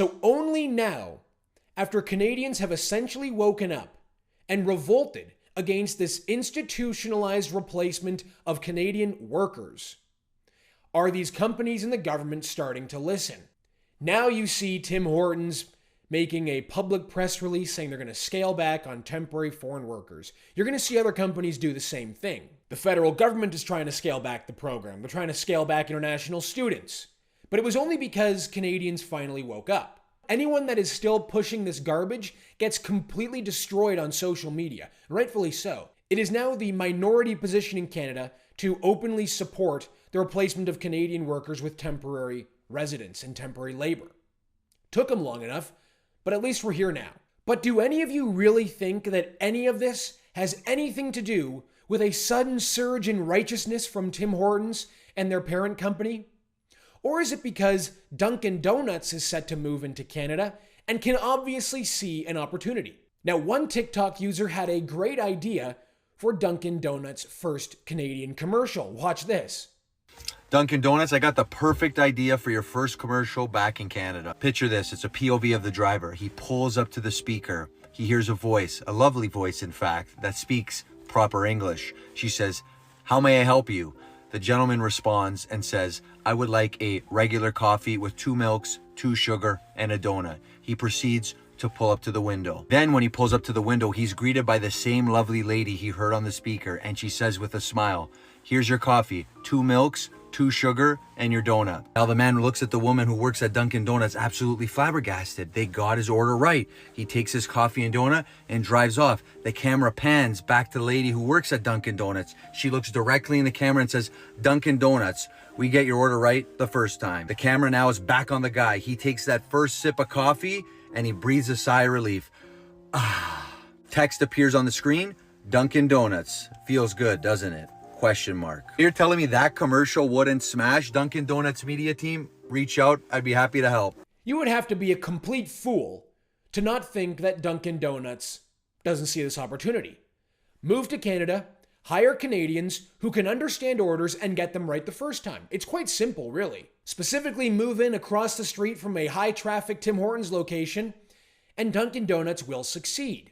So only now, after Canadians have essentially woken up and revolted against this institutionalized replacement of Canadian workers, are these companies and the government starting to listen. Now you see Tim Hortons making a public press release saying they're going to scale back on temporary foreign workers. You're going to see other companies do the same thing. The federal government is trying to scale back the program. They're trying to scale back international students. But it was only because Canadians finally woke up. Anyone that is still pushing this garbage gets completely destroyed on social media, rightfully so. It is now the minority position in Canada to openly support the replacement of Canadian workers with temporary residence and temporary labor. Took them long enough, but at least we're here now. But do any of you really think that any of this has anything to do with a sudden surge in righteousness from Tim Hortons and their parent company? Or is it because Dunkin Donuts is set to move into Canada and can obviously see an opportunity? Now, one TikTok user had a great idea for Dunkin Donuts' first Canadian commercial. Watch this. Dunkin Donuts, I got the perfect idea for your first commercial back in Canada. Picture this, it's a POV of the driver. He pulls up to the speaker. He hears a voice, a lovely voice in fact, that speaks proper English. She says, "How may I help you?" The gentleman responds and says, "I would like a regular coffee with 2 milks, 2 sugar, and a donut." He proceeds to pull up to the window. Then when he pulls up to the window, he's greeted by the same lovely lady he heard on the speaker, and she says with a smile, "Here's your coffee, 2 milks, 2 sugar, and your donut." Now the man looks at the woman who works at Dunkin Donuts absolutely flabbergasted. They got his order right. He takes his coffee and donut and drives off. The camera pans back to the lady who works at Dunkin Donuts. She looks directly in the camera and says, "Dunkin Donuts, we get your order right the first time." The camera now is back on the guy. He takes that first sip of coffee and he breathes a sigh of relief. Text appears on the screen. Dunkin Donuts. Feels good, doesn't it? Question mark. You're telling me that commercial wouldn't smash? Dunkin Donuts media team, reach out. I'd be happy to help. You would have to be a complete fool to not think that Dunkin Donuts doesn't see this opportunity. Move to Canada, hire Canadians who can understand orders and get them right the first time. It's quite simple, really. Specifically, move in across the street from a high-traffic Tim Hortons location, and Dunkin Donuts will succeed.